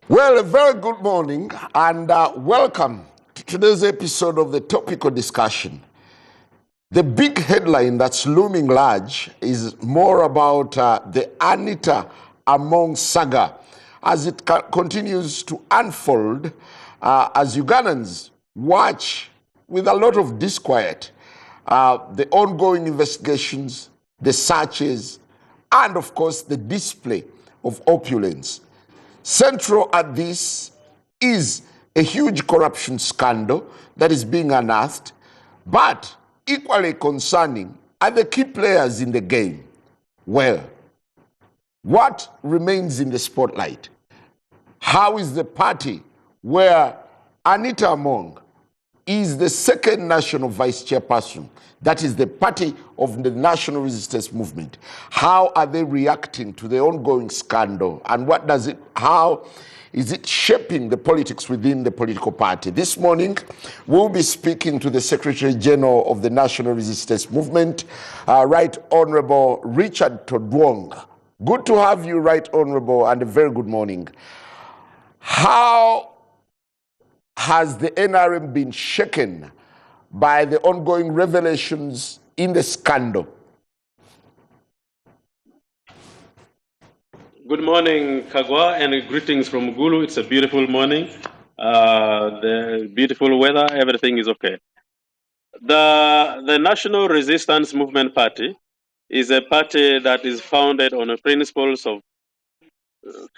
Well, a very good morning and welcome to today's episode of the topical discussion. The big headline that's looming large is more about the Anita Among saga as it continues to unfold as Ugandans watch with a lot of disquiet the ongoing investigations, the searches, and of course the display of opulence. Central at this is a huge corruption scandal that is being unearthed, but equally concerning are the key players in the game. Well, what remains in the spotlight? How is the party where Anita Among is the second national vice chairperson, that is the party of the National Resistance Movement? How are they reacting to the ongoing scandal, and how is it shaping the politics within the political party? This morning, we'll be speaking to the Secretary General of the National Resistance Movement, Right Honorable Richard Todwong. Good to have you, Right Honorable, and a very good morning. How has the NRM been shaken by the ongoing revelations in the scandal? Good morning, Kagwa, and greetings from Gulu. It's a beautiful morning. The beautiful weather, everything is okay. The National Resistance Movement Party is a party that is founded on the principles of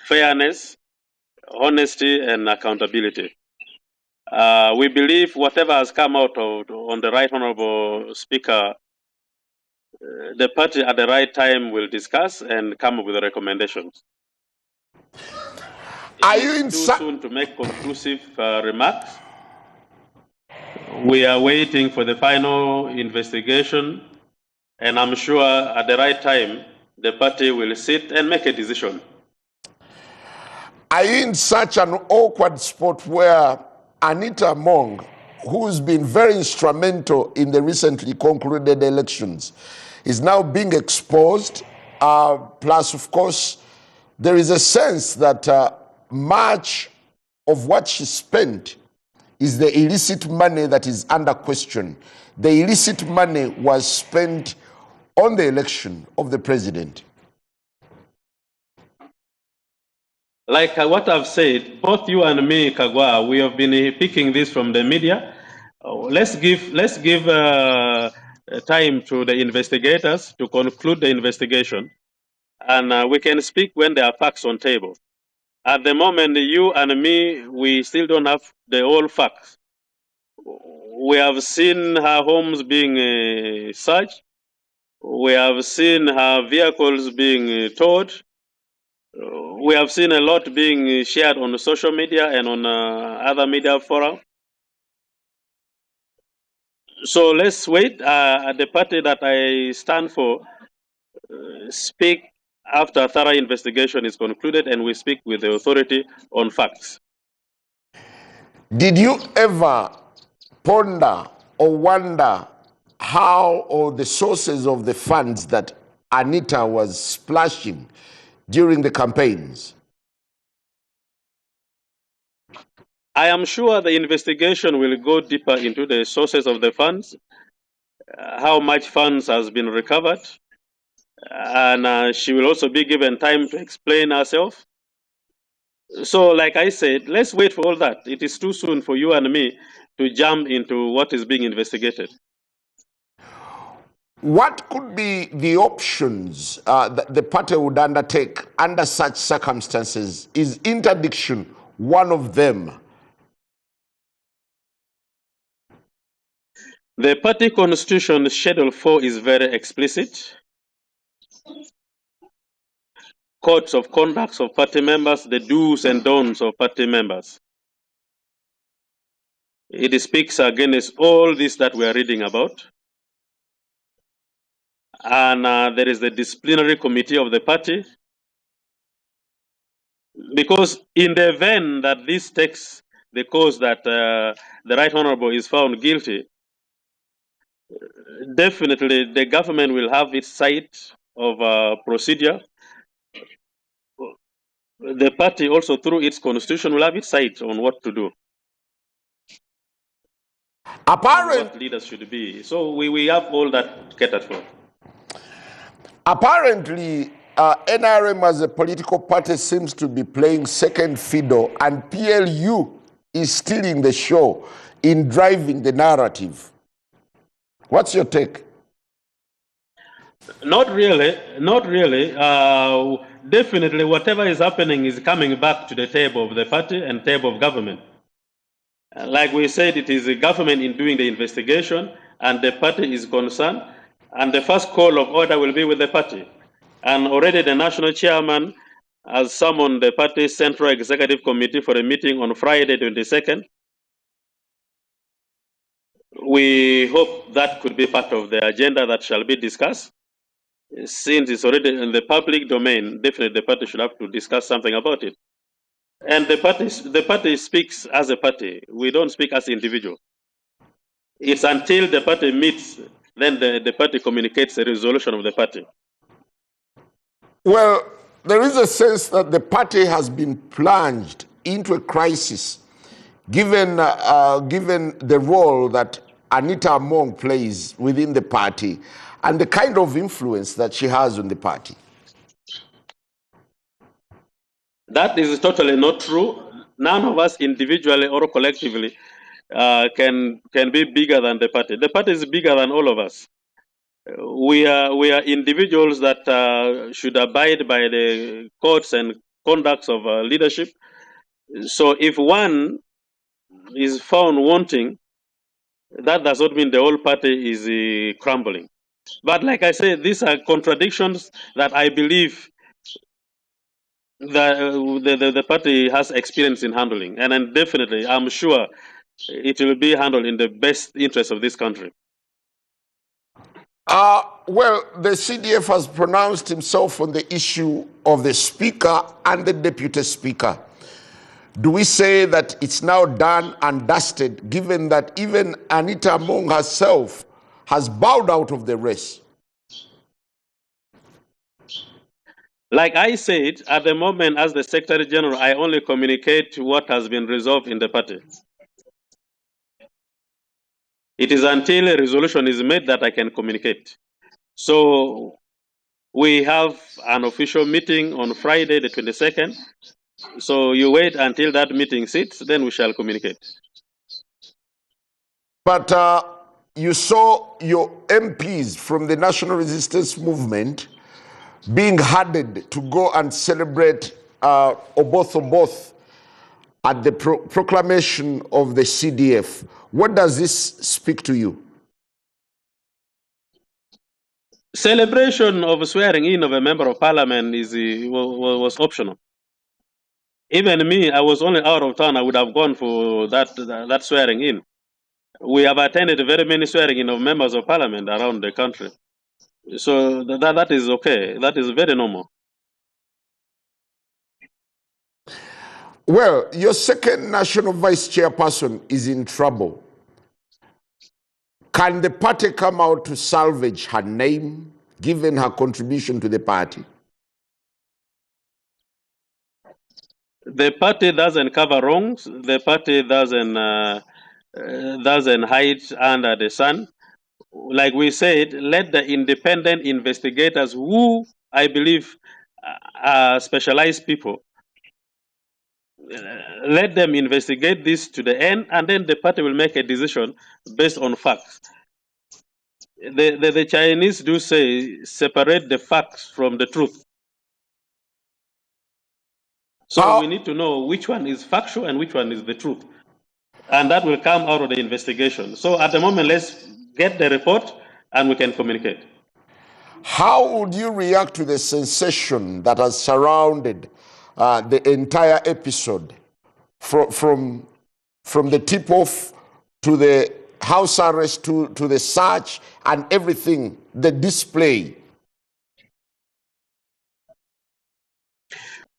fairness, honesty, and accountability. We believe whatever has come out on the Right Honorable Speaker, the party at the right time will discuss and come up with the recommendations. Are you too soon to make conclusive remarks? We are waiting for the final investigation, and I'm sure at the right time, the party will sit and make a decision. Are you in such an awkward spot where Anita Among, who's been very instrumental in the recently concluded elections, is now being exposed? Plus, of course, there is a sense that much of what she spent is the illicit money that is under question. The illicit money was spent on the election of the president. Like what I've said, both you and me, Kagwa, we have been picking this from the media. Let's give time to the investigators to conclude the investigation, and we can speak when there are facts on table. At the moment, you and me, we still don't have the whole facts. We have seen her homes being searched. We have seen her vehicles being towed. We have seen a lot being shared on social media and on other media forums. So let's wait. The party that I stand for speak after a thorough investigation is concluded, and we speak with the authority on facts. Did you ever ponder or wonder how or the sources of the funds that Anita was splashing during the campaigns? I am sure the investigation will go deeper into the sources of the funds, how much funds has been recovered, and she will also be given time to explain herself. So, like I said, let's wait for all that. It is too soon for you and me to jump into what is being investigated. What could be the options that the party would undertake under such circumstances? Is interdiction one of them? The party constitution, Schedule 4, is very explicit. Codes of conduct of party members, the do's and don'ts of party members. It speaks against all this that we are reading about. And there is the disciplinary committee of the party. Because in the event that this takes the course that the Right Honorable is found guilty, definitely the government will have its sight of procedure. The party also, through its constitution, will have its say on what to do. What leaders should be. So we have all that catered for. Apparently, NRM as a political party seems to be playing second fiddle, and PLU is stealing the show in driving the narrative. What's your take? Not really, not really. Definitely, whatever is happening is coming back to the table of the party and table of government. Like we said, it is the government in doing the investigation, and the party is concerned, and the first call of order will be with the party. And already the national chairman has summoned the party's Central Executive Committee for a meeting on Friday, 22nd. We hope that could be part of the agenda that shall be discussed. Since it's already in the public domain, definitely the party should have to discuss something about it. And the party speaks as a party. We don't speak as individual. It's until the party meets, then the party communicates a resolution of the party. Well, there is a sense that the party has been plunged into a crisis, given the role that Anita Among plays within the party and the kind of influence that she has on the party. That is totally not true. None of us individually or collectively can be bigger than the party. The party is bigger than all of us. We are individuals that should abide by the codes and conducts of leadership. So if one is found wanting, that does not mean the whole party is crumbling. But like I said, these are contradictions that I believe that the party has experience in handling, and then definitely, I'm sure it will be handled in the best interest of this country. Well, the CDF has pronounced himself on the issue of the speaker and the deputy speaker. Do we say that it's now done and dusted, given that even Anita Among herself has bowed out of the race? Like I said, at the moment, as the Secretary General, I only communicate what has been resolved in the party. It is until a resolution is made that I can communicate. So we have an official meeting on Friday, the 22nd. So you wait until that meeting sits, then we shall communicate. But you saw your MPs from the National Resistance Movement being hardened to go and celebrate Oboth at the proclamation of the CDF. What does this speak to you? Celebration of swearing in of a member of parliament was optional. Even me, I was only out of town. I would have gone for that swearing in. We have attended very many swearing in of members of parliament around the country. So that is okay. That is very normal. Well, your second national vice chairperson is in trouble. Can the party come out to salvage her name, given her contribution to the party? The party doesn't cover wrongs. The party doesn't hide under the sun. Like we said, let the independent investigators, who I believe are specialized people, let them investigate this to the end, and then the party will make a decision based on facts. The Chinese do say, separate the facts from the truth. So we need to know which one is factual and which one is the truth. And that will come out of the investigation. So at the moment, let's get the report and we can communicate. How would you react to the sensation that has surrounded the entire episode, from the tip-off to the house arrest to the search and everything, the display?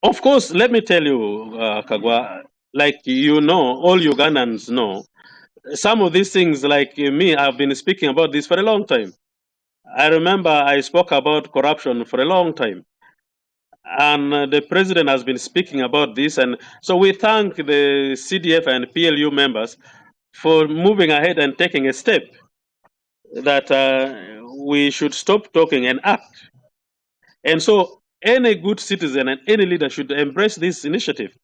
Of course, let me tell you, Kagwa, like you know, all Ugandans know, some of these things, like me, I've been speaking about this for a long time. I remember I spoke about corruption for a long time. And the president has been speaking about this. And so we thank the CDF and PLU members for moving ahead and taking a step that we should stop talking and act. And so any good citizen and any leader should embrace this initiative.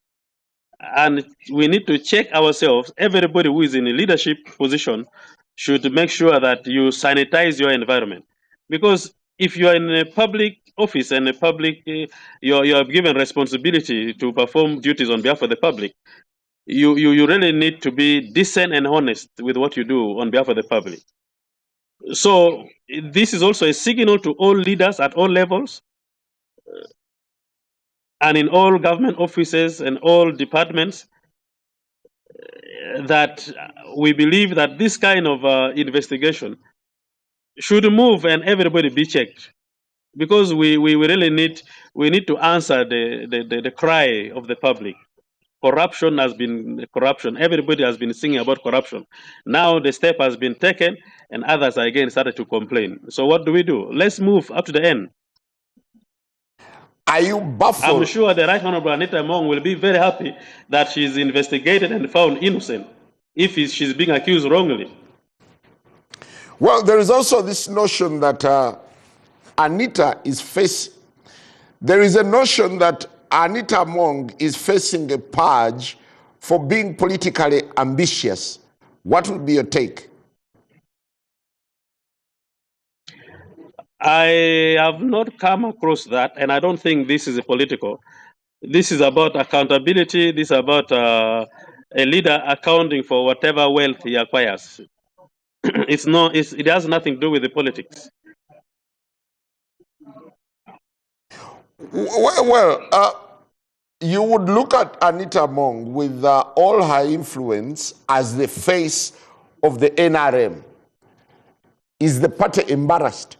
And we need to check ourselves. Everybody who is in a leadership position should make sure that you sanitize your environment. Because if you are in a public office and a public, you are given responsibility to perform duties on behalf of the public, you really need to be decent and honest with what you do on behalf of the public. So this is also a signal to all leaders at all levels and in all government offices and all departments that we believe that this kind of investigation should move and everybody be checked, because we really need to answer the cry of the public. Corruption has been corruption. Everybody has been singing about corruption. Now the step has been taken, and others again started to complain. So what do we do? Let's move up to the end. Are you baffled? I'm sure the Right Honorable Anita Mong will be very happy that she's investigated and found innocent if she's being accused wrongly. Well, there is also this notion that Anita is facing. There is a notion that Anita Mong is facing a purge for being politically ambitious. What would be your take? I have not come across that, and I don't think this is a political. This is about accountability. This is about a leader accounting for whatever wealth he acquires. It has nothing to do with the politics. Well, you would look at Anita Mong with all her influence as the face of the NRM. Is the party embarrassed?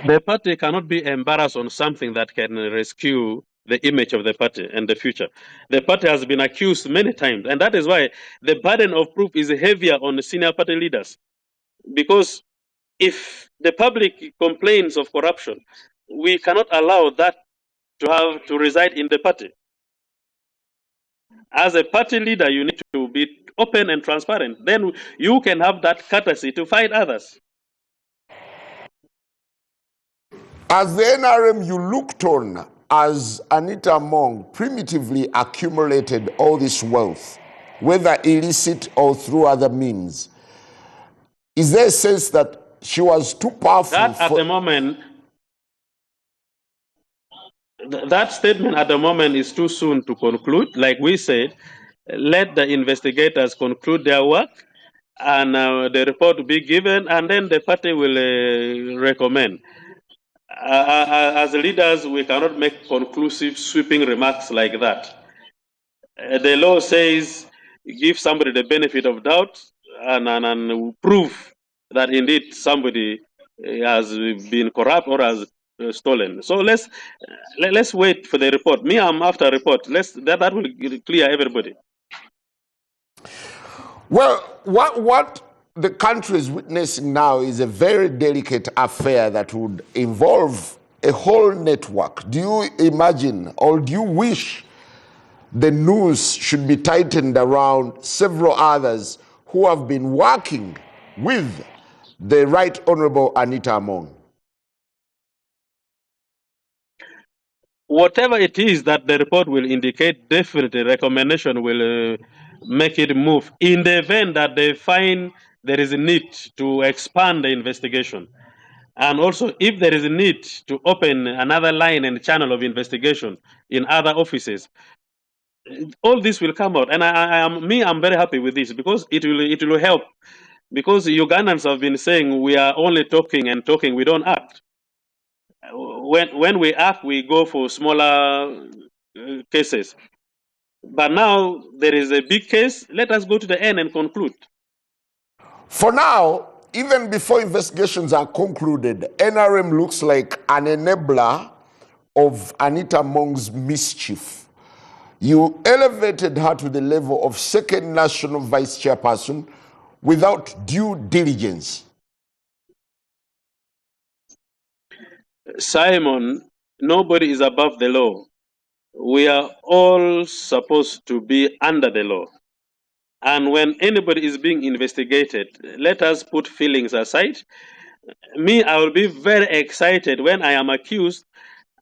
The party cannot be embarrassed on something that can rescue the image of the party and the future. The party has been accused many times, and that is why the burden of proof is heavier on the senior party leaders. Because if the public complains of corruption, we cannot allow that to reside in the party. As a party leader, you need to be open and transparent. Then you can have that courtesy to fight others. As the NRM, you looked on as Anita Mong primitively accumulated all this wealth, whether illicit or through other means. Is there a sense that she was too powerful? That at the moment, that statement at the moment is too soon to conclude. Like we said, let the investigators conclude their work and the report be given, and then the party will recommend. As leaders, we cannot make conclusive, sweeping remarks like that. The law says give somebody the benefit of doubt and prove that indeed somebody has been corrupt or has stolen. So let's wait for the report. Me, I'm after a report. That will clear everybody. Well, what the country is witnessing now is a very delicate affair that would involve a whole network. Do you imagine, or do you wish the noose should be tightened around several others who have been working with the Right Honorable Anita Mong? Whatever it is that the report will indicate, definitely recommendation will make it move. In the event that they find there is a need to expand the investigation, and also if there is a need to open another line and channel of investigation in other offices, all this will come out. And I'm very happy with this, because it will help. Because Ugandans have been saying we are only talking and talking, we don't act. When we act, we go for smaller cases. But now there is a big case. Let us go to the end and conclude. For now, even before investigations are concluded, NRM looks like an enabler of Anita Mong's mischief. You elevated her to the level of second national vice chairperson, without due diligence? Simon, nobody is above the law. We are all supposed to be under the law. And when anybody is being investigated, let us put feelings aside. Me, I will be very excited when I am accused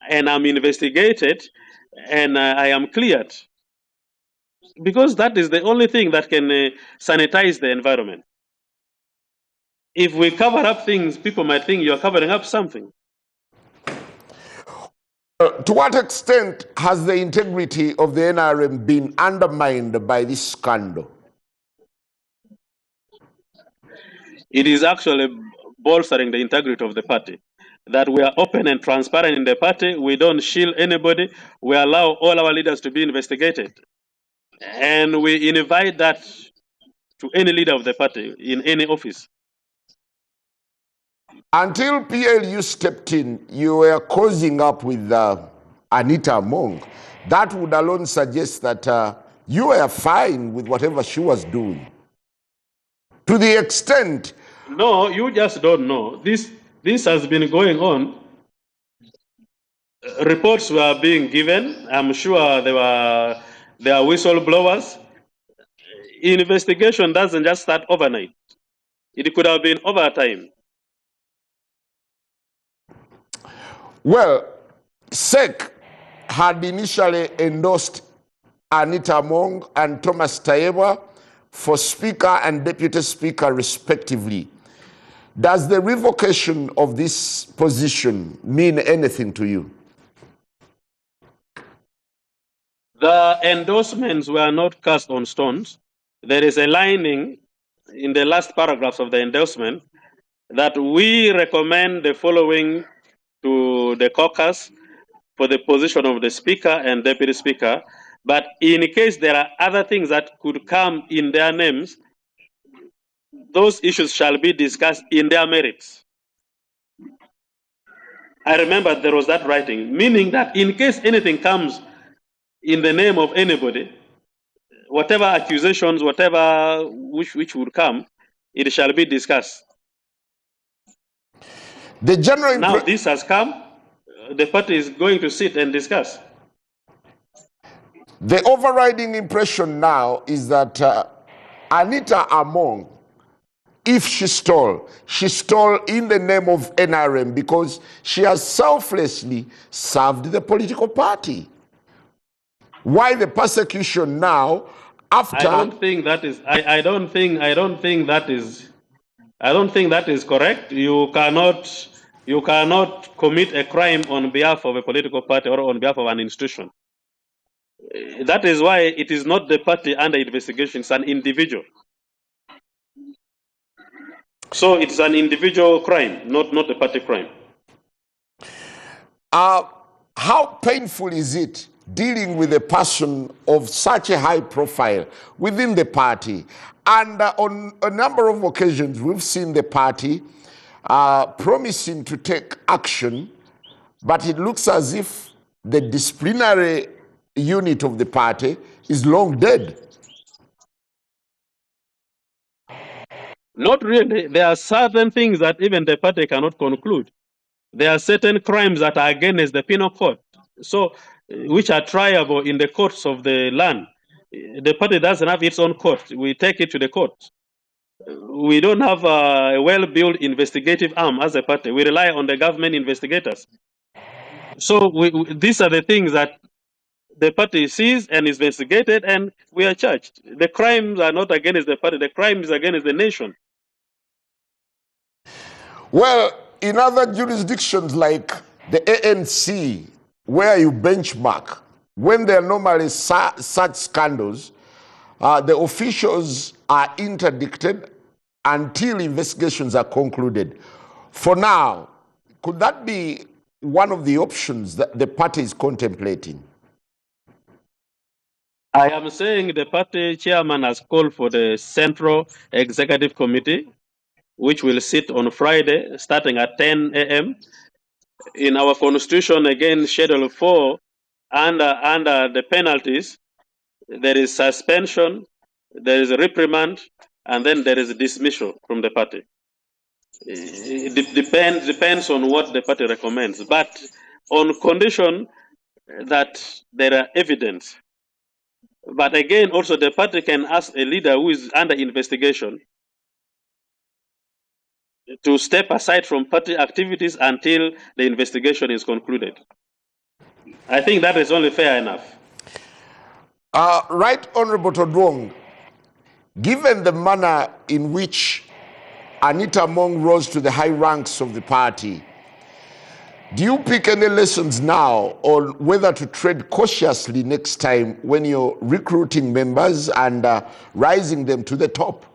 and I'm investigated and I am cleared. Because that is the only thing that can sanitize the environment. If we cover up things, people might think you're covering up something. To what extent has the integrity of the NRM been undermined by this scandal? It is actually bolstering the integrity of the party. That we are open and transparent in the party. We don't shield anybody. We allow all our leaders to be investigated. And we invite that to any leader of the party in any office. Until PLU stepped in, you were causing up with Anita Among. That would alone suggest that you were fine with whatever she was doing. To the extent... No, you just don't know. This has been going on. Reports were being given. I'm sure there are whistleblowers. Investigation doesn't just start overnight. It could have been over time. Well, SEC had initially endorsed Anita Among and Thomas Tayebwa for Speaker and Deputy Speaker respectively. Does the revocation of this position mean anything to you? The endorsements were not cast on stones. There is a lining in the last paragraphs of the endorsement that we recommend the following to the caucus for the position of the Speaker and Deputy Speaker. But in case there are other things that could come in their names, those issues shall be discussed in their merits. I remember there was that writing, meaning that in case anything comes in the name of anybody, whatever accusations, whatever which would come, it shall be discussed. The general now this has come, the party is going to sit and discuss. The overriding impression now is that Anita Among, if she stole in the name of NRM because she has selflessly served the political party. Why the persecution now after? I don't think that is. I don't think that is correct. You cannot commit a crime on behalf of a political party or on behalf of an institution. That is why it is not the party under investigation; it's an individual. So it's an individual crime, not a party crime. How painful is it dealing with a person of such a high profile within the party? And on a number of occasions, we've seen the party promising to take action, but it looks as if the disciplinary unit of the party is long dead. Not really. There are certain things that even the party cannot conclude. There are certain crimes that are against the penal code, so which are triable in the courts of the land. The party doesn't have its own court. We take it to the court. We don't have a well-built investigative arm as a party. We rely on the government investigators. So these are the things that the party sees and is investigated, and we are charged. The crimes are not against the party. The crime is against the nation. Well, in other jurisdictions like the ANC, where you benchmark, when there are normally such scandals, the officials are interdicted until investigations are concluded. For now, could that be one of the options that the party is contemplating? I am saying the party chairman has called for the Central Executive Committee, which will sit on Friday starting at 10 a.m. In our constitution, again, Schedule 4, under the penalties, there is suspension, there is a reprimand, and then there is a dismissal from the party. It depends on what the party recommends, but on condition that there are evidence. But again, also the party can ask a leader who is under investigation to step aside from party activities until the investigation is concluded. I think that is only fair enough. Right Honorable Todwong, given the manner in which Anita Among rose to the high ranks of the party, do you pick any lessons now on whether to tread cautiously next time when you're recruiting members and rising them to the top?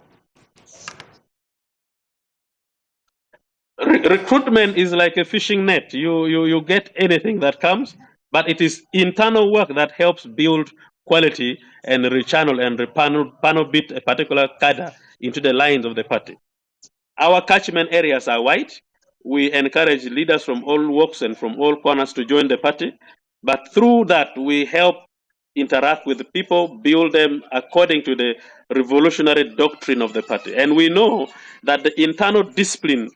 Recruitment is like a fishing net. You get anything that comes, but it is internal work that helps build quality and rechannel and panel beat a particular cadre into the lines of the party. Our catchment areas are wide. We encourage leaders from all walks and from all corners to join the party, but through that we help interact with the people, build them according to the revolutionary doctrine of the party. And we know that the internal discipline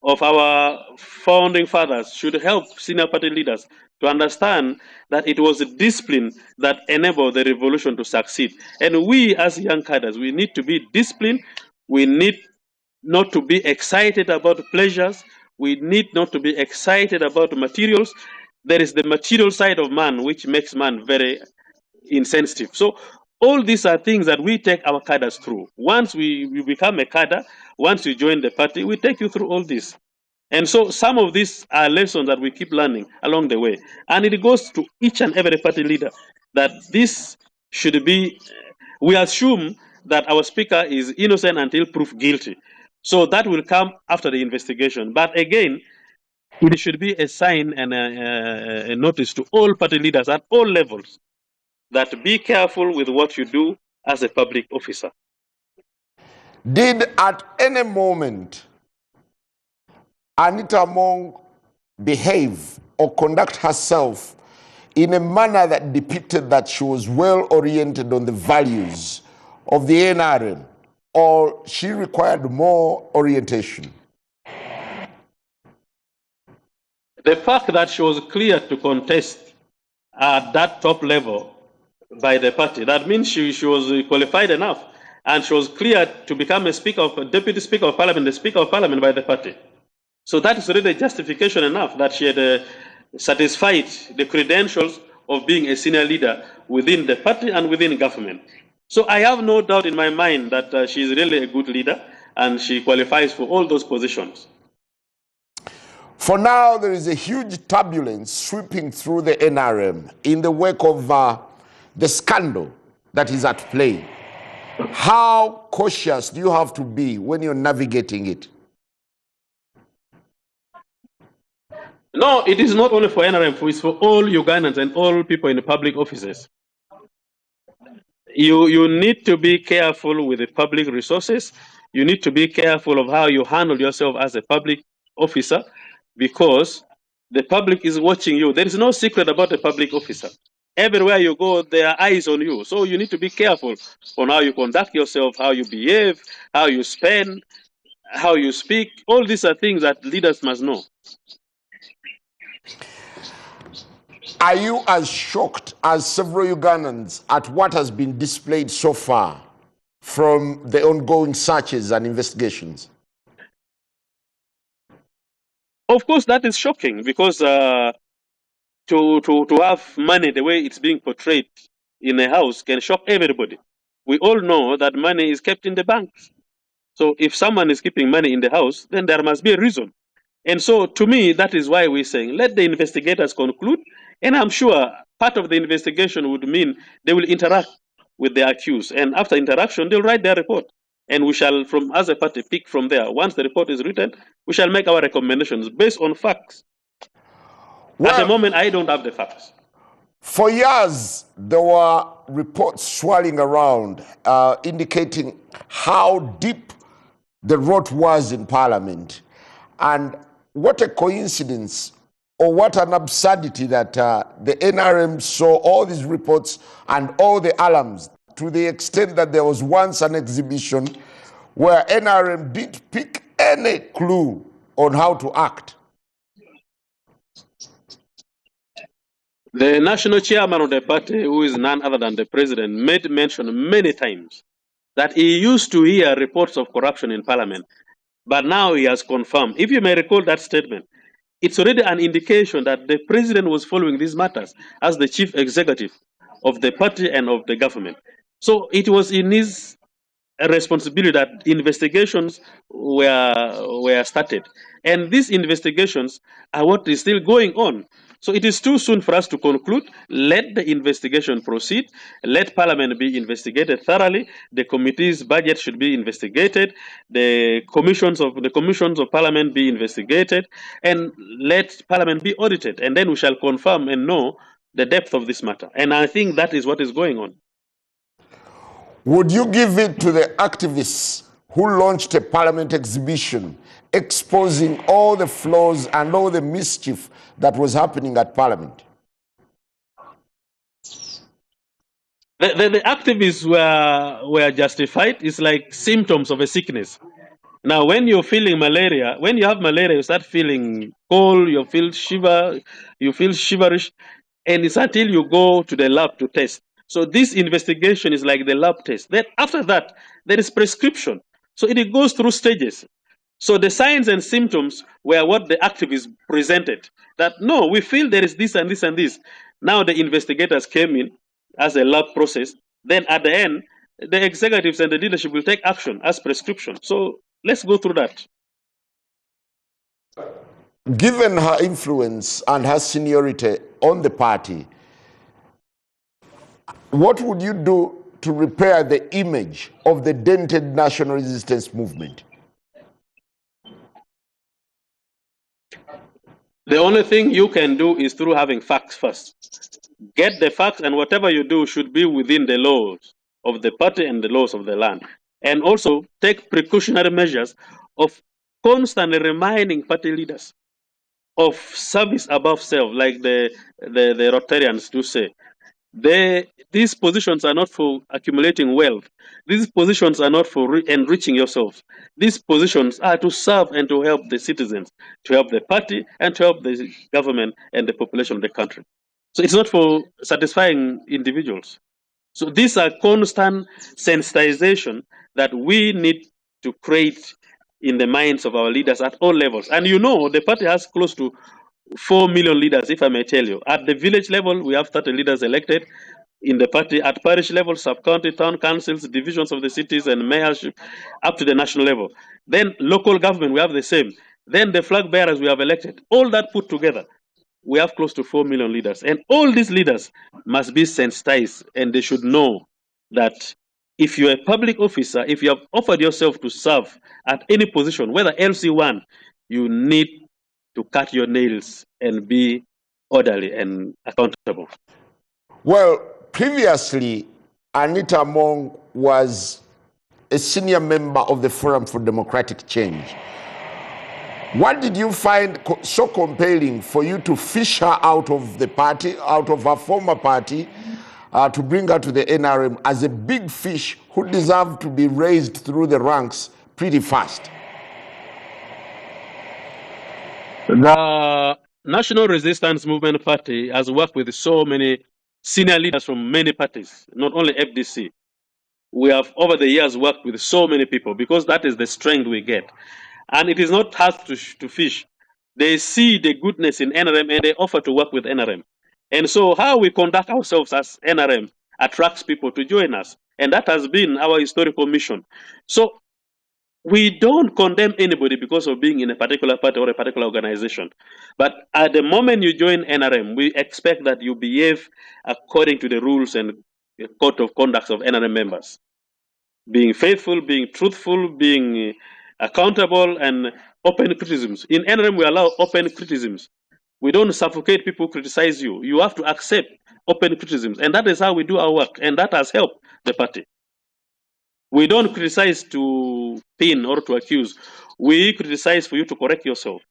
of our founding fathers should help senior party leaders to understand that it was a discipline that enabled the revolution to succeed. And we as young cadres, we need to be disciplined. We need not to be excited about pleasures. We need not to be excited about materials. There is the material side of man which makes man very insensitive. So all these are things that we take our cadres through. Once we become a cadre, once you join the party, we take you through all this. And so some of these are lessons that we keep learning along the way. And it goes to each and every party leader that this should be, we assume that our speaker is innocent until proved guilty. So that will come after the investigation. But again, it should be a sign and a notice to all party leaders at all levels that be careful with what you do as a public officer. Did at any moment Anita Among behave or conduct herself in a manner that depicted that she was well oriented on the values of the NRM, or she required more orientation? The fact that she was clear to contest at that top level by the party, that means she was qualified enough, and she was clear to become a deputy speaker of parliament, the speaker of parliament by the party. So that is already justification enough that she had satisfied the credentials of being a senior leader within the party and within government. So I have no doubt in my mind that she is really a good leader and she qualifies for all those positions. For now, there is a huge turbulence sweeping through the NRM in the wake of the scandal that is at play. How cautious do you have to be when you're navigating it? No, it is not only for NRM, it's for all Ugandans and all people in the public offices. You need to be careful with the public resources. You need to be careful of how you handle yourself as a public officer, because the public is watching you. There is no secret about a public officer. Everywhere you go, there are eyes on you. So you need to be careful on how you conduct yourself, how you behave, how you spend, how you speak. All these are things that leaders must know. Are you as shocked as several Ugandans at what has been displayed so far from the ongoing searches and investigations? Of course, that is shocking, because to have money the way it's being portrayed in a house can shock everybody. We all know that money is kept in the banks. So if someone is keeping money in the house, then there must be a reason. And so to me, that is why we're saying, let the investigators conclude. And I'm sure part of the investigation would mean they will interact with the accused. And after interaction, they'll write their report. And we shall, as a party, pick from there. Once the report is written, we shall make our recommendations based on facts. Well, at the moment, I don't have the facts. For years, there were reports swirling around indicating how deep the rot was in Parliament. And what a coincidence, or what an absurdity that the NRM saw all these reports and all the alarms, to the extent that there was once an exhibition where NRM didn't pick any clue on how to act? The national chairman of the party, who is none other than the president, made mention many times that he used to hear reports of corruption in parliament, but now he has confirmed. If you may recall that statement, it's already an indication that the president was following these matters as the chief executive of the party and of the government. So it was in his responsibility that investigations were started, and these investigations are what is still going on. So it is too soon for us to conclude. Let the investigation proceed. Let Parliament be investigated thoroughly. The committee's budget should be investigated. The commissions of Parliament be investigated, and let Parliament be audited. And then we shall confirm and know the depth of this matter. And I think that is what is going on. Would you give it to the activists who launched a parliament exhibition exposing all the flaws and all the mischief that was happening at parliament? The activists were justified. It's like symptoms of a sickness. Now, when you're feeling malaria, when you have malaria, you start feeling cold, you feel shiverish, and it's until you go to the lab to test. So this investigation is like the lab test. Then after that, there is prescription. So it goes through stages. So the signs and symptoms were what the activists presented. That no, we feel there is this and this and this. Now the investigators came in as a lab process. Then at the end, the executives and the leadership will take action as prescription. So let's go through that. Given her influence and her seniority on the party, what would you do to repair the image of the dented national resistance movement? The only thing you can do is through having facts first. Get the facts, and whatever you do should be within the laws of the party and the laws of the land. And also take precautionary measures of constantly reminding party leaders of service above self, like the Rotarians do say. These positions are not for accumulating wealth. These positions are not for enriching yourself. These positions are to serve and to help the citizens, to help the party, and to help the government and the population of the country. So it's not for satisfying individuals. So these are constant sensitization that we need to create in the minds of our leaders at all levels. And you know, the party has close to 4 million leaders, if I may tell you. At the village level, we have 30 leaders elected. In the party, at parish level, sub-county, town councils, divisions of the cities, and mayorship, up to the national level. Then local government, we have the same. Then the flag bearers we have elected. All that put together, we have close to 4 million leaders. And all these leaders must be sensitized, and they should know that if you're a public officer, if you have offered yourself to serve at any position, whether LC1, you need to cut your nails and be orderly and accountable. Well, previously, Anita Mong was a senior member of the Forum for Democratic Change. What did you find so compelling for you to fish her out of the party, out of her former party, to bring her to the NRM as a big fish who deserved to be raised through the ranks pretty fast? The National Resistance Movement Party has worked with so many senior leaders from many parties, not only FDC. We have over the years worked with so many people because that is the strength we get. And it is not hard to fish. They see the goodness in NRM and they offer to work with NRM. And so how we conduct ourselves as NRM attracts people to join us. And that has been our historical mission. So we don't condemn anybody because of being in a particular party or a particular organization. But at the moment you join NRM, we expect that you behave according to the rules and code of conduct of NRM members. Being faithful, being truthful, being accountable, and open criticisms. In NRM, we allow open criticisms. We don't suffocate people who criticize you. You have to accept open criticisms. And that is how we do our work. And that has helped the party. We don't criticize to pin or to accuse. We criticize for you to correct yourself.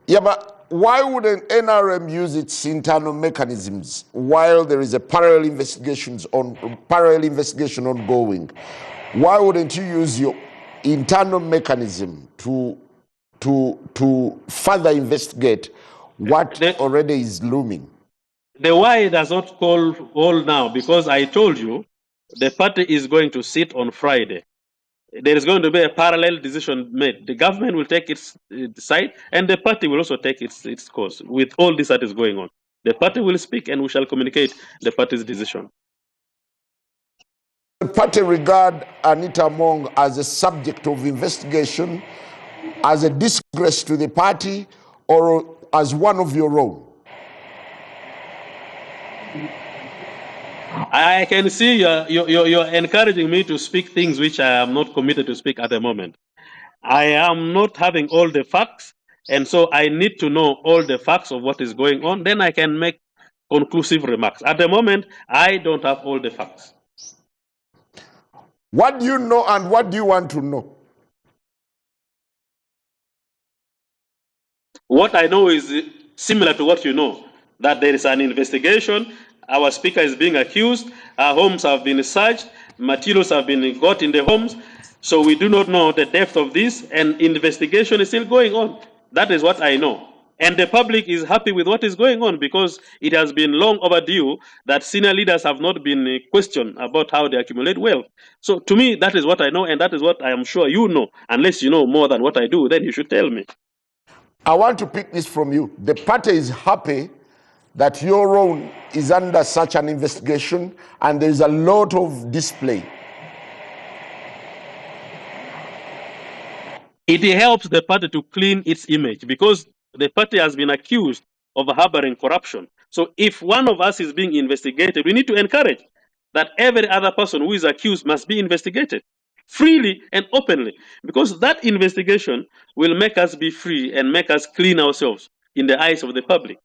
Yeah, but why wouldn't NRM use its internal mechanisms while there is a parallel investigation ongoing? Why wouldn't you use your internal mechanism to further investigate what already is looming? The why does not call all now, because I told you the party is going to sit on Friday. There is going to be a parallel decision made. The government will take its side, and the party will also take its course with all this that is going on. The party will speak, and we shall communicate the party's decision. The party regard Anita Among as a subject of investigation, as a disgrace to the party, or as one of your own? I can see you're encouraging me to speak things which I am not committed to speak at the moment. I am not having all the facts, and so I need to know all the facts of what is going on. Then I can make conclusive remarks. At the moment, I don't have all the facts. What do you know and what do you want to know? What I know is similar to what you know, that there is an investigation. Our speaker is being accused. Our homes have been searched. Materials have been got in the homes. So we do not know the depth of this, and investigation is still going on. That is what I know. And the public is happy with what is going on, because it has been long overdue that senior leaders have not been questioned about how they accumulate wealth. So to me, that is what I know, and that is what I am sure you know. Unless you know more than what I do, then you should tell me. I want to pick this from you. The party is happy that your own is under such an investigation, and there is a lot of display. It helps the party to clean its image, because the party has been accused of harboring corruption. So if one of us is being investigated, we need to encourage that every other person who is accused must be investigated freely and openly, because that investigation will make us be free and make us clean ourselves in the eyes of the public.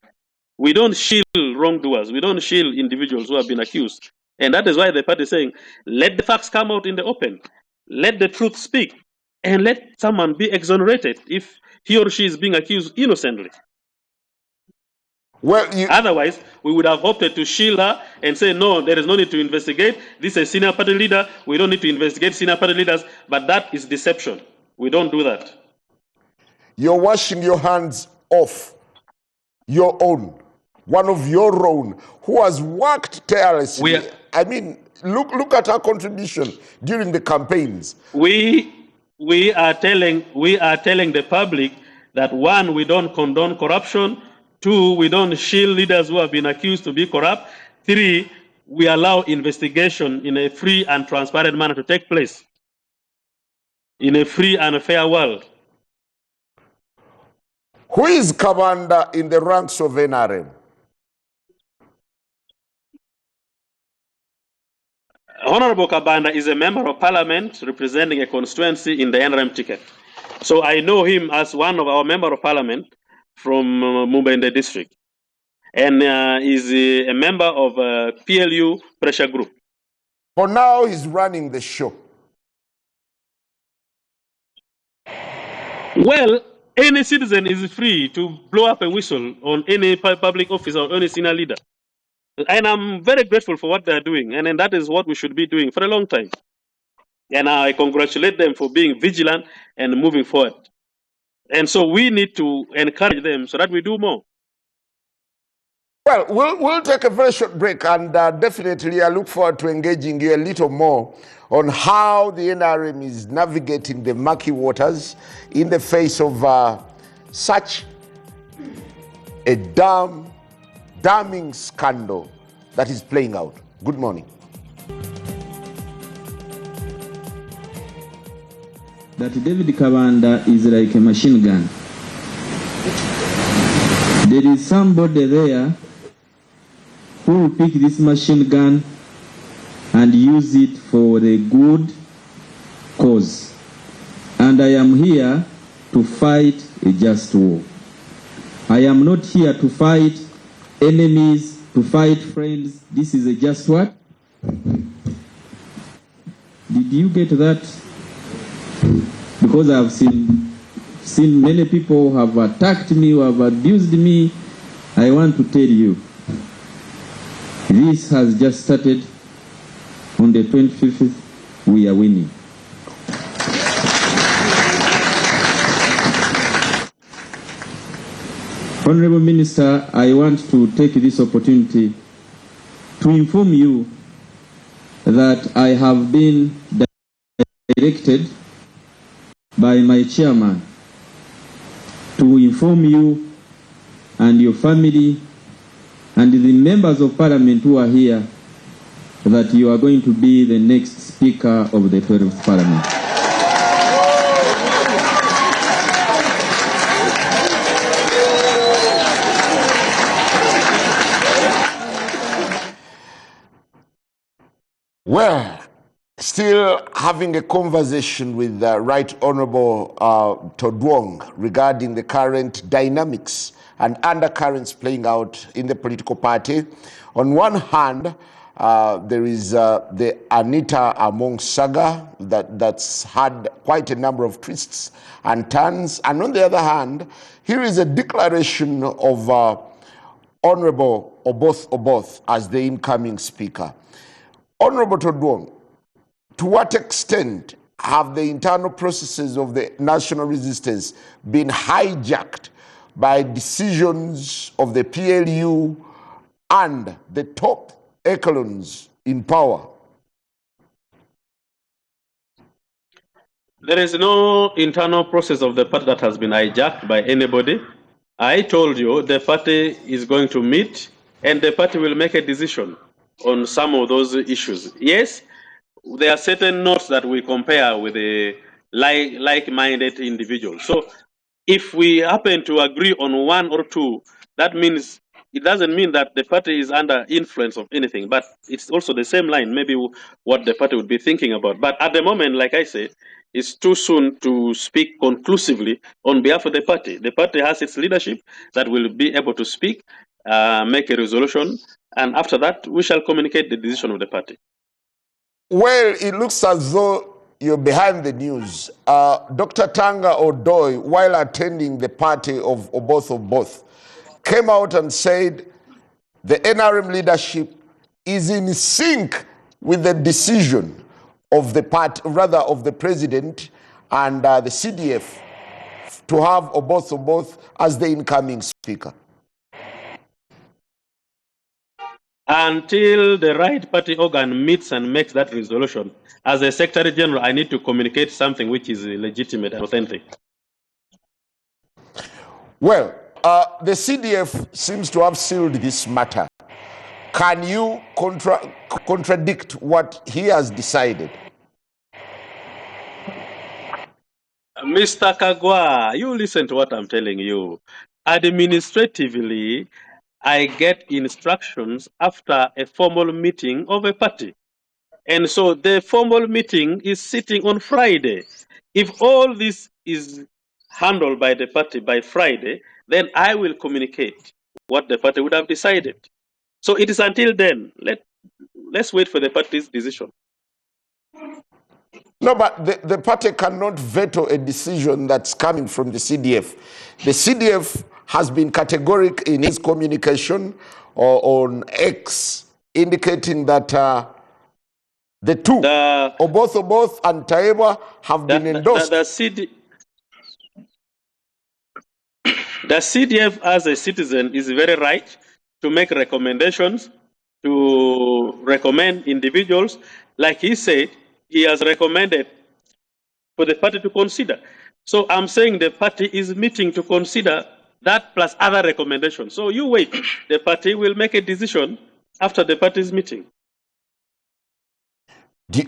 We don't shield wrongdoers. We don't shield individuals who have been accused. And that is why the party is saying, let the facts come out in the open. Let the truth speak. And let someone be exonerated if he or she is being accused innocently. Well, otherwise, we would have opted to shield her and say, no, there is no need to investigate. This is a senior party leader. We don't need to investigate senior party leaders. But that is deception. We don't do that. You're washing your hands off your own, one of your own, who has worked tirelessly. I mean, look at her contribution during the campaigns. We are telling the public that, one, we don't condone corruption. Two, we don't shield leaders who have been accused to be corrupt. Three, we allow investigation in a free and transparent manner to take place in a free and fair world. Who is commander in the ranks of NRM? Honorable Kabanda is a member of parliament representing a constituency in the NRM ticket. So I know him as one of our member of parliament from Mubende district. And is a member of PLU pressure group. For now, he's running the show. Well, any citizen is free to blow up a whistle on any public office or any senior leader. And I'm very grateful for what they're doing. And that is what we should be doing for a long time. And I congratulate them for being vigilant and moving forward. And so we need to encourage them so that we do more. Well, we'll take a very short break, and definitely I look forward to engaging you a little more on how the NRM is navigating the murky waters in the face of such a damning scandal that is playing out. Good morning. That David Kabanda is like a machine gun. There is somebody there who will pick this machine gun and use it for the good cause. And I am here to fight a just war. I am not here to fight enemies, to fight friends. This is a just what? Did you get that? Because I have seen many people who have attacked me, who have abused me. I want to tell you, this has just started. On the 25th, we are winning. Honorable Minister, I want to take this opportunity to inform you that I have been directed by my chairman to inform you and your family and the members of parliament who are here that you are going to be the next speaker of the 12th parliament. Well, still having a conversation with Right Honorable Todwong regarding the current dynamics and undercurrents playing out in the political party. On one hand, there is the Anita Among saga that's had quite a number of twists and turns. And on the other hand, here is a declaration of Honorable Oboth as the incoming speaker. Honorable Todwong, to what extent have the internal processes of the national resistance been hijacked by decisions of the PLU and the top echelons in power? There is no internal process of the party that has been hijacked by anybody. I told you the party is going to meet and the party will make a decision on some of those issues. Yes, there are certain notes that we compare with the like-minded individuals. So if we happen to agree on one or two, that means it doesn't mean that the party is under influence of anything, but it's also the same line, maybe what the party would be thinking about. But at the moment, like I said, it's too soon to speak conclusively on behalf of the party. The party has its leadership that will be able to speak, make a resolution, and after that, we shall communicate the decision of the party. Well, it looks as though you're behind the news. Dr. Tanga Odoi, while attending the party of Oboth, came out and said the NRM leadership is in sync with the decision of the party, rather of the president and the CDF to have Oboth as the incoming speaker. Until the right party organ meets and makes that resolution, as a Secretary General, I need to communicate something which is legitimate and authentic. Well, the CDF seems to have sealed this matter. Can you contradict what he has decided? Mr. Kagwa, you listen to what I'm telling you. Administratively, I get instructions after a formal meeting of a party. And so the formal meeting is sitting on Friday. If all this is handled by the party by Friday, then I will communicate what the party would have decided. So it is until then. Let's wait for the party's decision. No, but the party cannot veto a decision that's coming from the CDF. The CDF has been categoric in its communication on X, indicating that the two, Oboth and Taeba, have been endorsed. The CDF as a citizen is very right to make recommendations, to recommend individuals. Like he said, he has recommended for the party to consider. So I'm saying the party is meeting to consider that plus other recommendations. So you wait. The party will make a decision after the party's meeting. Do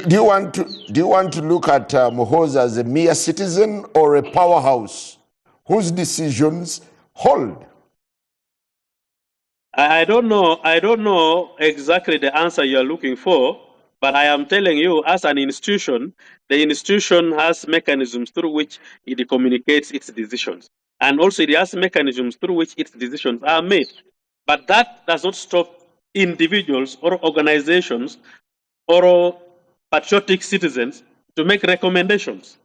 you want to look at Mohoza as a mere citizen or a powerhouse whose decisions hold? I don't know exactly the answer you're looking for, but I am telling you, as an institution, the institution has mechanisms through which it communicates its decisions. And also it has mechanisms through which its decisions are made. But that does not stop individuals or organizations or patriotic citizens to make recommendations.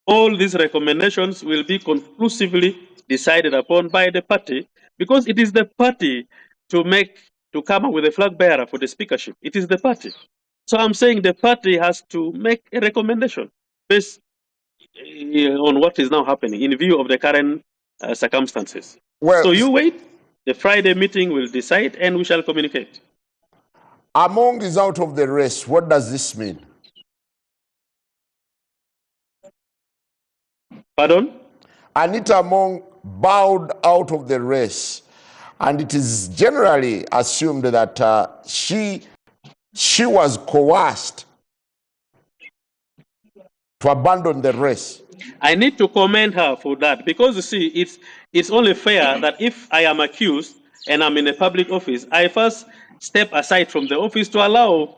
All these recommendations will be conclusively decided upon by the party, because it is the party to come up with a flag bearer for the speakership. It is the party. So I'm saying the party has to make a recommendation based on what is now happening in view of the current circumstances. Well, So you wait. The Friday meeting will decide, and we shall communicate. Among is out of the race. What does this mean? Pardon? Anita Among bowed out of the race, and it is generally assumed that she was coerced to abandon the race. I need to commend her for that, because you see, it's only fair that if I am accused and I'm in a public office, I first step aside from the office to allow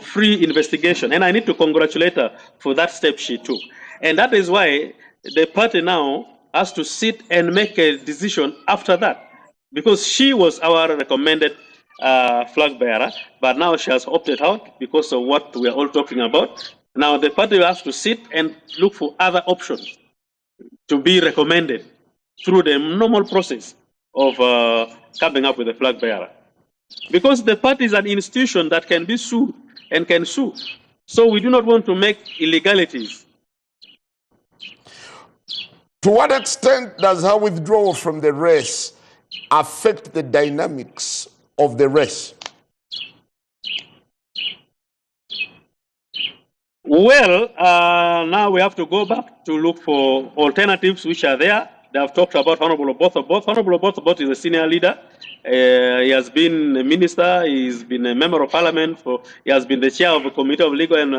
free investigation, and I need to congratulate her for that step she took. And that is why the party now has to sit and make a decision after that, because she was our recommended flag bearer, but now she has opted out because of what we are all talking about. Now the party has to sit and look for other options to be recommended through the normal process of coming up with a flag bearer. Because the party is an institution that can be sued and can sue. So we do not want to make illegalities. To what extent does her withdrawal from the race affect the dynamics of the race? Well, now we have to go back to look for alternatives which are there. They have talked about Honorable Oboth. Honorable Oboth is a senior leader. He has been a minister. He's been a member of parliament. He has been the chair of the Committee of Legal and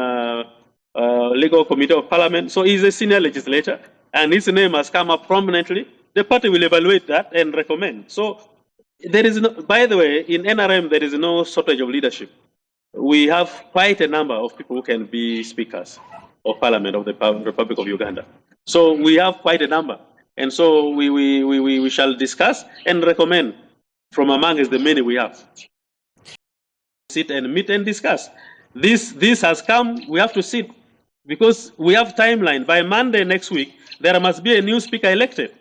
Legal Committee of Parliament. So he's a senior legislator, and his name has come up prominently. The party will evaluate that and recommend. So there is no, by the way, in NRM there is no shortage of leadership. We have quite a number of people who can be speakers of parliament of the Republic of Uganda. So we have quite a number. And so we shall discuss and recommend from amongst the many we have. Sit and meet and discuss. This has come, we have to sit, because we have timeline. By Monday next week, there must be a new speaker elected.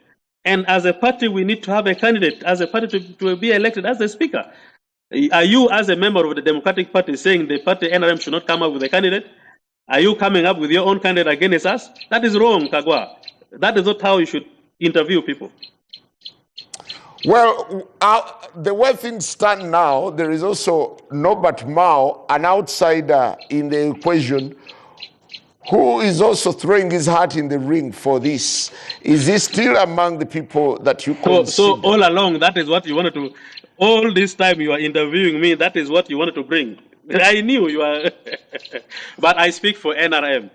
And as a party, we need to have a candidate as a party to be elected as the speaker. Are you, as a member of the Democratic Party, saying the party NRM should not come up with a candidate? Are you coming up with your own candidate against us? That is wrong, Kagwa. That is not how you should interview people. Well, the way things stand now, there is also Norbert Mao, an outsider in the equation, who is also throwing his hat in the ring for this. Is he still among the people that you consider? So all along, that is what you wanted to, all this time you are interviewing me, that is what you wanted to bring. I knew you are, but I speak for NRM.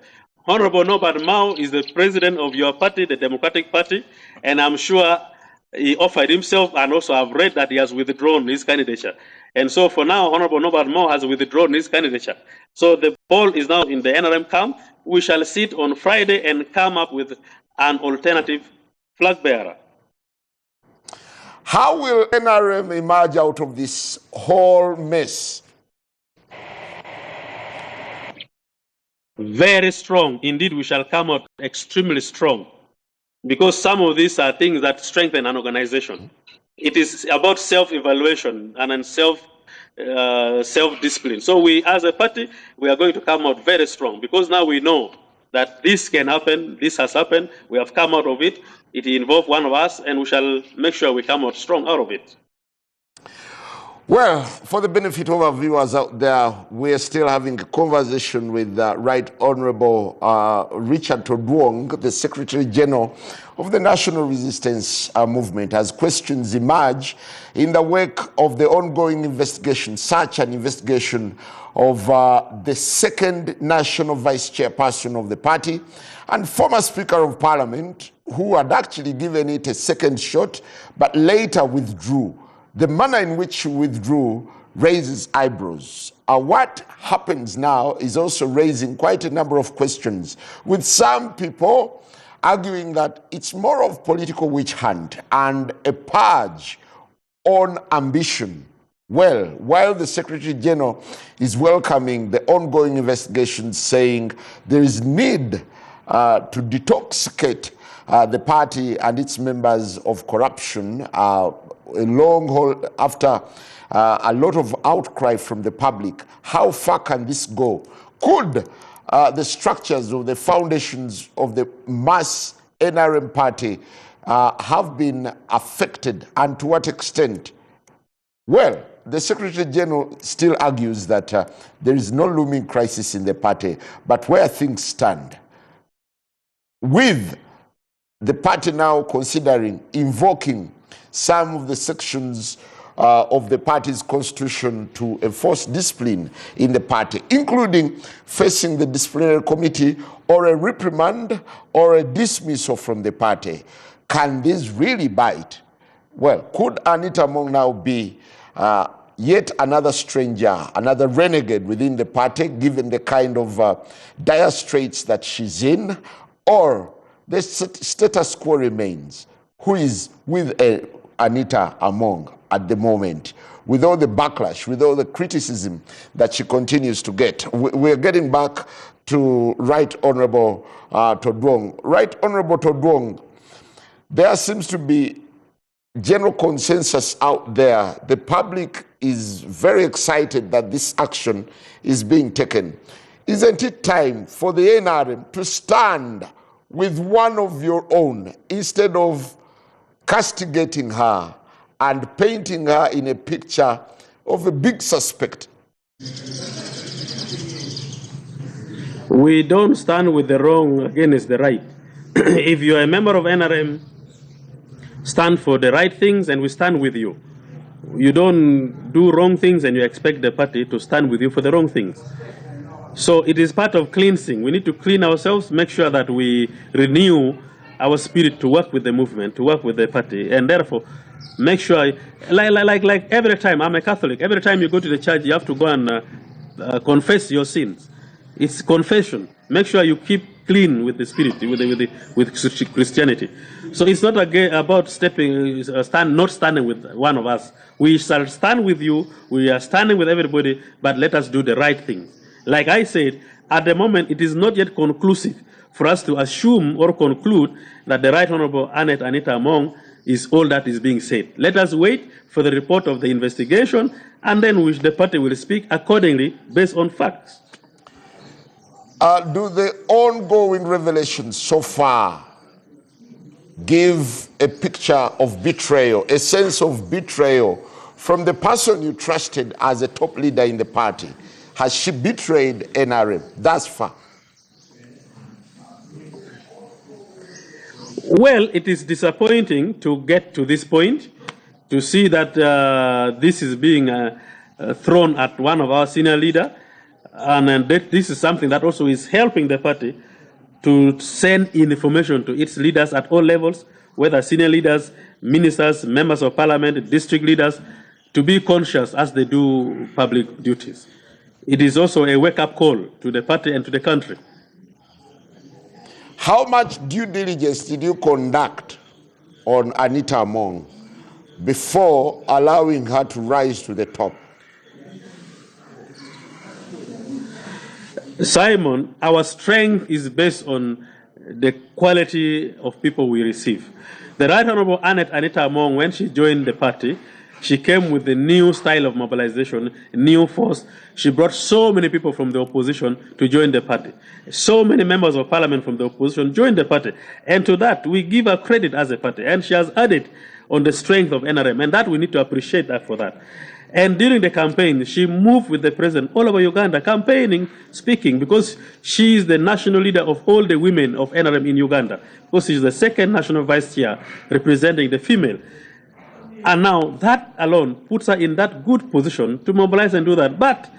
Honorable Norbert Mao is the president of your party, the Democratic Party, and I'm sure he offered himself, and also I've read that he has withdrawn his candidature. And so for now, Honorable Norbert Mao has withdrawn his candidature. So the ball is now in the NRM camp. We shall sit on Friday and come up with an alternative flag bearer. How will NRM emerge out of this whole mess? Very strong. Indeed, we shall come out extremely strong, because some of these are things that strengthen an organization. It is about self-evaluation and self-discipline. So we, as a party, we are going to come out very strong, because now we know that this can happen, this has happened, we have come out of it, it involved one of us, and we shall make sure we come out strong out of it. Well, for the benefit of our viewers out there, we are still having a conversation with Right Honorable Richard Todwong, the Secretary General of the National Resistance Movement, as questions emerge in the wake of the ongoing investigation, such an investigation of the second National Vice Chairperson of the party and former Speaker of Parliament, who had actually given it a second shot, but later withdrew. The manner in which he withdrew raises eyebrows. What happens now is also raising quite a number of questions, with some people arguing that it's more of political witch hunt and a purge on ambition. Well, while the Secretary General is welcoming the ongoing investigations, saying there is need to detoxicate the party and its members of corruption, a long haul after a lot of outcry from the public. How far can this go? Could the structures or the foundations of the mass NRM party have been affected, and to what extent? Well, the Secretary General still argues that there is no looming crisis in the party, but where things stand, with the party now considering invoking some of the sections of the party's constitution to enforce discipline in the party, including facing the disciplinary committee or a reprimand or a dismissal from the party. Can this really bite? Well, could Anita Among now be yet another stranger, another renegade within the party, given the kind of dire straits that she's in? Or the status quo remains? Who is with Anita Among at the moment, with all the backlash, with all the criticism that she continues to get? We're getting back to Right Honorable Todwong. Right Honorable Todwong, there seems to be general consensus out there. The public is very excited that this action is being taken. Isn't it time for the NRM to stand with one of your own instead of castigating her and painting her in a picture of a big suspect? We don't stand with the wrong against the right. If you are a member of NRM, stand for the right things and we stand with you. You don't do wrong things and you expect the party to stand with you for the wrong things. So it is part of cleansing. We need to clean ourselves, make sure that we renew our spirit to work with the movement, to work with the party, and therefore make sure, like every time, I'm a Catholic, every time you go to the church, you have to go and confess your sins. It's confession. Make sure you keep clean with the spirit, with Christianity. So it's not about not standing with one of us. We shall stand with you. We are standing with everybody, but let us do the right thing. Like I said, at the moment, it is not yet conclusive for us to assume or conclude that the Right Honorable Anita Among is all that is being said. Let us wait for the report of the investigation, and then the party will speak accordingly based on facts. Do the ongoing revelations so far give a picture of betrayal, a sense of betrayal from the person you trusted as a top leader in the party? Has she betrayed NRM thus far? Well, it is disappointing to get to this point, to see that this is being thrown at one of our senior leaders. And this is something that also is helping the party to send information to its leaders at all levels, whether senior leaders, ministers, members of parliament, district leaders, to be conscious as they do public duties. It is also a wake-up call to the party and to the country. How much due diligence did you conduct on Anita Among before allowing her to rise to the top? Simon, our strength is based on the quality of people we receive. The Right Honorable Anita Among, when she joined the party, she came with a new style of mobilization, a new force. She brought so many people from the opposition to join the party. So many members of parliament from the opposition joined the party. And to that, we give her credit as a party. And she has added on the strength of NRM. And that we need to appreciate her for that. And during the campaign, she moved with the president all over Uganda, campaigning, speaking, because she is the national leader of all the women of NRM in Uganda. Because she is the second national vice chair representing the female. And now that alone puts her in that good position to mobilize and do that. But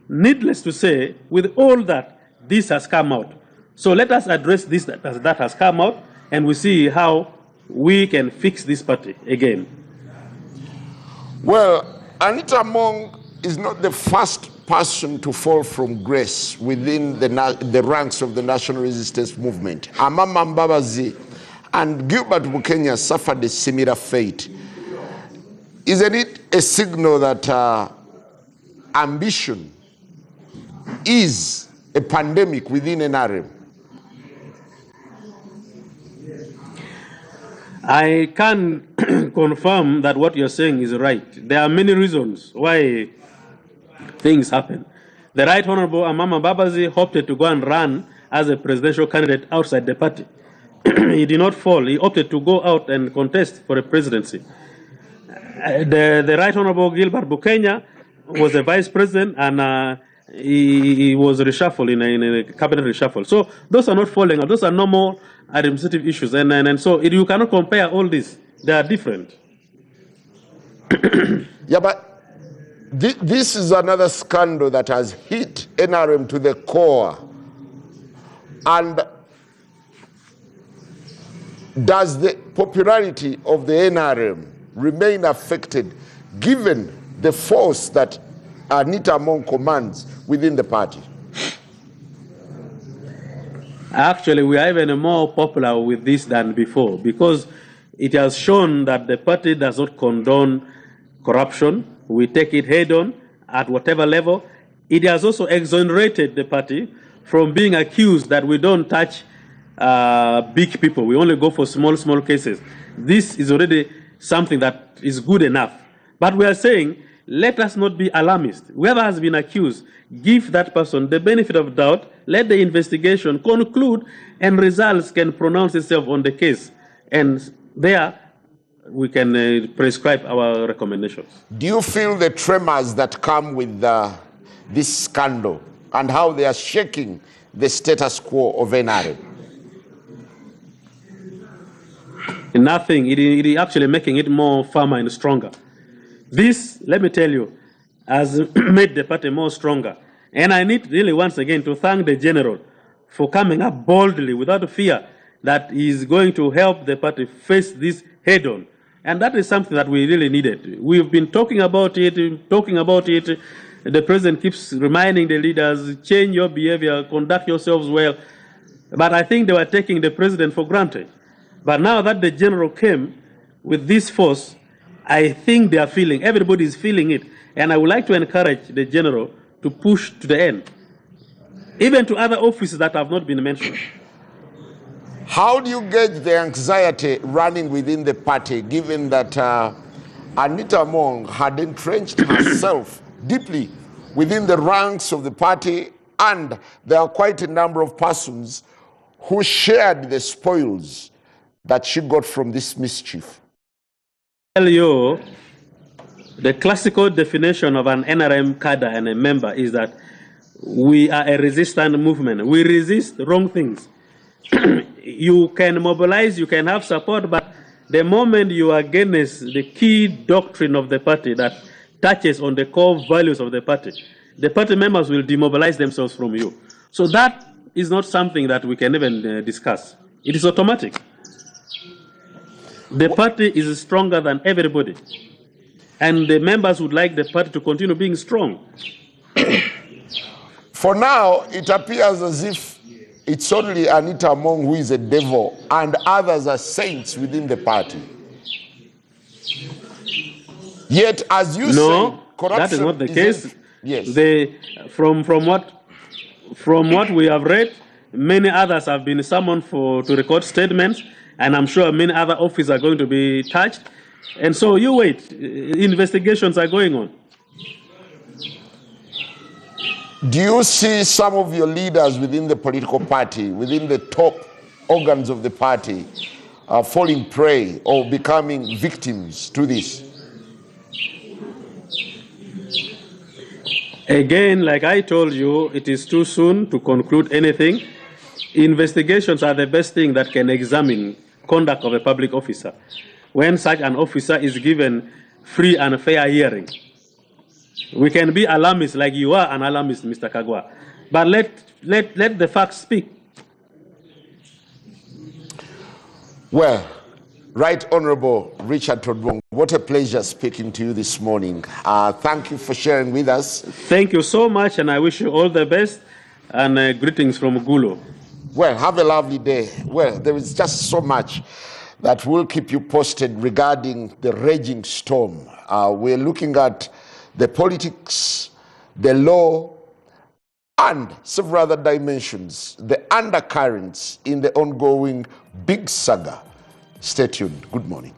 needless to say, with all that, this has come out. So let us address this that has come out, and we see how we can fix this party again. Well, Anita Among is not the first person to fall from grace within the ranks of the National Resistance Movement. Amama Mbabazi and Gilbert Bukenya suffered a similar fate. Isn't it a signal that ambition is a pandemic within NRM? I can confirm that what you're saying is right. There are many reasons why things happen. The Right Honorable Amama Babazi opted to go and run as a presidential candidate outside the party. he did not fall. He opted to go out and contest for a presidency. The Right Honorable Gilbert Bukenya was the vice president, and he was reshuffled in a cabinet reshuffle. So those are not falling out. Those are normal administrative issues. And so you cannot compare all this. They are different. Yeah, but this is another scandal that has hit NRM to the core. And does the popularity of the NRM remain affected given the force that Anita Among commands within the party? Actually, we are even more popular with this than before, because it has shown that the party does not condone corruption. We take it head on at whatever level. It has also exonerated the party from being accused that we don't touch big people. We only go for small cases. This is already something that is good enough. But we are saying, let us not be alarmist. Whoever has been accused, give that person the benefit of doubt, let the investigation conclude, and results can pronounce itself on the case. And there, we can prescribe our recommendations. Do you feel the tremors that come with this scandal and how they are shaking the status quo of NRM? Nothing. It is actually making it more firmer and stronger. This, let me tell you, has made the party more stronger. And I need really once again to thank the general for coming up boldly without fear that he is going to help the party face this head on. And that is something that we really needed. We've been talking about it. The president keeps reminding the leaders, change your behavior, conduct yourselves well. But I think they were taking the president for granted. But now that the general came with this force, I think they are feeling, everybody is feeling it. And I would like to encourage the general to push to the end, even to other offices that have not been mentioned. How do you gauge the anxiety running within the party, given that Anita Among had entrenched herself deeply within the ranks of the party, and there are quite a number of persons who shared the spoils that she got from this mischief? Tell you, the classical definition of an NRM cadre and a member is that we are a resistant movement. We resist wrong things. You can mobilize, you can have support, but the moment you are against the key doctrine of the party that touches on the core values of the party members will demobilize themselves from you. So that is not something that we can even discuss. It is automatic. The party is stronger than everybody. And the members would like the party to continue being strong. For now, it appears as if it's only Anita Among who is a devil and others are saints within the party. Yet, as you say, corruption that is not the case. Yes. From what we have read, many others have been summoned to record statements, and I'm sure many other offices are going to be touched. And so you wait. Investigations are going on. Do you see some of your leaders within the political party, within the top organs of the party, falling prey or becoming victims to this? Again, like I told you, it is too soon to conclude anything. Investigations are the best thing that can examine conduct of a public officer. When such an officer is given free and fair hearing. We can be alarmists like you are an alarmist, Mr. Kagwa. But let the facts speak. Well, Right Honorable Richard Todwong, what a pleasure speaking to you this morning. Thank you for sharing with us. Thank you so much, and I wish you all the best, and greetings from Gulo. Well, have a lovely day. Well, there is just so much that will keep you posted regarding the raging storm. We're looking at the politics, the law, and several other dimensions, the undercurrents in the ongoing big saga. Stay tuned. Good morning.